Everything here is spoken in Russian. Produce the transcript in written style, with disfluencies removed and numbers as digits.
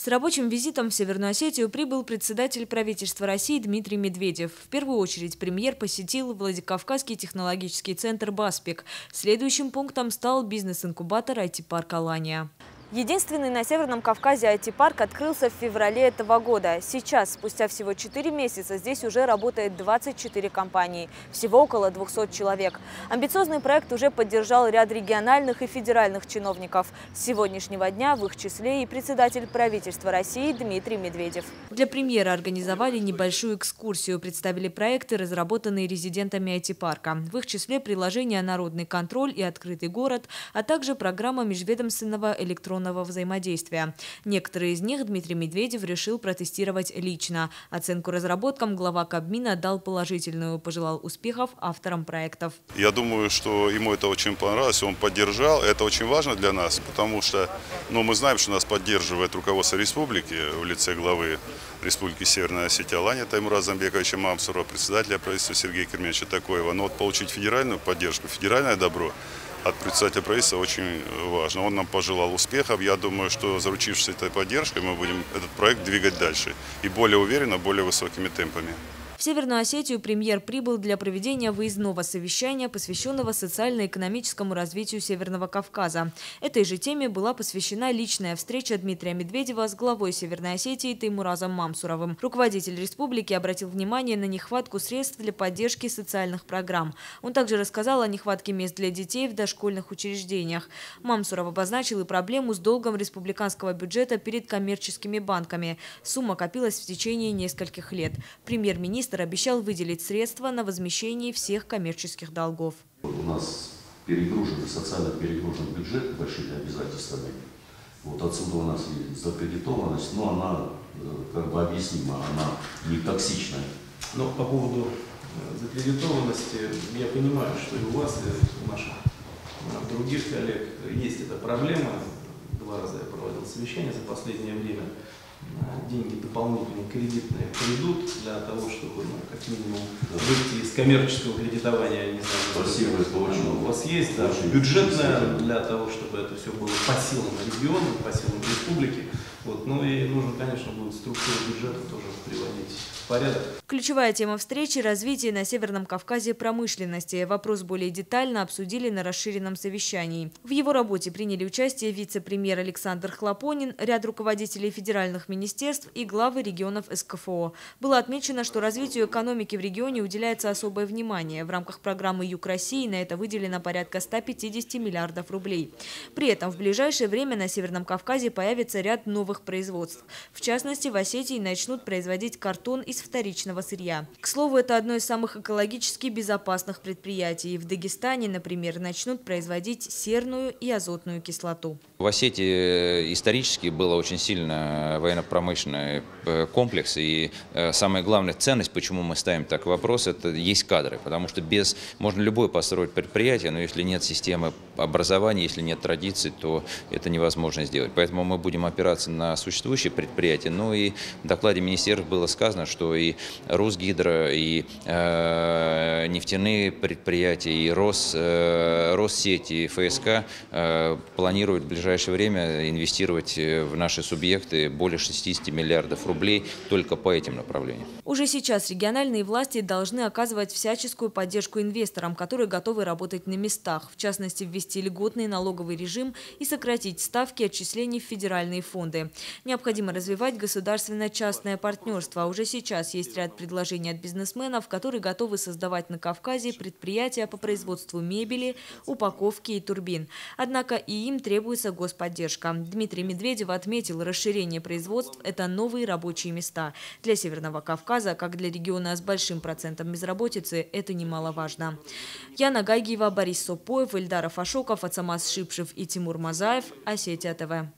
С рабочим визитом в Северную Осетию прибыл председатель правительства России Дмитрий Медведев. В первую очередь премьер посетил Владикавказский технологический центр «Баспик». Следующим пунктом стал бизнес-инкубатор IT-парк «Алания». Единственный на Северном Кавказе IT-парк открылся в феврале этого года. Сейчас, спустя всего 4 месяца, здесь уже работает 24 компании. Всего около 200 человек. Амбициозный проект уже поддержал ряд региональных и федеральных чиновников. С сегодняшнего дня в их числе и председатель правительства России Дмитрий Медведев. Для премьера организовали небольшую экскурсию, представили проекты, разработанные резидентами IT-парка. В их числе приложение «Народный контроль» и «Открытый город», а также программа межведомственного электронного взаимодействия. Некоторые из них Дмитрий Медведев решил протестировать лично. Оценку разработкам глава Кабмина дал положительную, пожелал успехов авторам проектов. Я думаю, что ему это очень понравилось, он поддержал. Это очень важно для нас, потому что мы знаем, что нас поддерживает руководство республики в лице главы Республики Северная Осетия Алания Таймура Замбековича Мамсурова, председателя правительства Сергея Кирменовича Такоева. Но получить федеральную поддержку, федеральное добро от председателя правительства очень важно. Он нам пожелал успехов. Я думаю, что заручившись этой поддержкой, мы будем этот проект двигать дальше. И более уверенно, более высокими темпами. В Северную Осетию премьер прибыл для проведения выездного совещания, посвященного социально-экономическому развитию Северного Кавказа. Этой же теме была посвящена личная встреча Дмитрия Медведева с главой Северной Осетии Таймуразом Мамсуровым. Руководитель республики обратил внимание на нехватку средств для поддержки социальных программ. Он также рассказал о нехватке мест для детей в дошкольных учреждениях. Мамсуров обозначил и проблему с долгом республиканского бюджета перед коммерческими банками. Сумма копилась в течение нескольких лет. Премьер-министр обещал выделить средства на возмещение всех коммерческих долгов. У нас социально перегружен бюджет большими обязательствами. Отсюда у нас есть закредитованность, но она объяснима, она не токсичная. Но по поводу закредитованности, я понимаю, что и у вас, и у наших других коллег есть эта проблема. 2 раза я проводил совещание за последнее время. Деньги дополнительные кредитные придут для того, чтобы как минимум выйти из коммерческого кредитования. Не знаю, спасибо, это очень у вас есть бюджетное для того, чтобы это все было по силам региона, по силам республики. Ну и нужно, конечно, будет структуру бюджета тоже приводить в порядок. Ключевая тема встречи – развитие на Северном Кавказе промышленности. Вопрос более детально обсудили на расширенном совещании. В его работе приняли участие вице-премьер Александр Хлопонин, ряд руководителей федеральных министерств и главы регионов СКФО. Было отмечено, что развитию экономики в регионе уделяется особое внимание. В рамках программы «Юг России» на это выделено порядка 150 миллиардов рублей. При этом в ближайшее время на Северном Кавказе появится ряд новых производств. В частности, в Осетии начнут производить картон из вторичного сырья. К слову, это одно из самых экологически безопасных предприятий. В Дагестане, например, начнут производить серную и азотную кислоту. В Осетии исторически было очень сильно военно-промышленный комплекс. И самая главная ценность, почему мы ставим так вопрос, это есть кадры. Потому что можно любое построить предприятие, но если нет системы образования, если нет традиций, то это невозможно сделать. Поэтому мы будем опираться на существующие предприятия. Ну и в докладе министерства было сказано, что и Росгидро, и нефтяные предприятия, и Россеть, и ФСК планируют в ближайшее время инвестировать в наши субъекты более 60 миллиардов рублей только по этим направлениям. Уже сейчас региональные власти должны оказывать всяческую поддержку инвесторам, которые готовы работать на местах. В частности, ввести льготный налоговый режим и сократить ставки отчислений в федеральные фонды. Необходимо развивать государственно-частное партнерство. Уже сейчас есть ряд предложений от бизнесменов, которые готовы создавать на Кавказе предприятия по производству мебели, упаковки и турбин. Однако и им требуется господдержка. Дмитрий Медведев отметил, расширение производств – это новые рабочие места. Для Северного Кавказа, как для региона с большим процентом безработицы, это немаловажно. Яна Гайгиева, Борис Сопоев, Ильдар Афашоков, Ацамаз Шипшев и Тимур Мазаев. Осетия ТВ.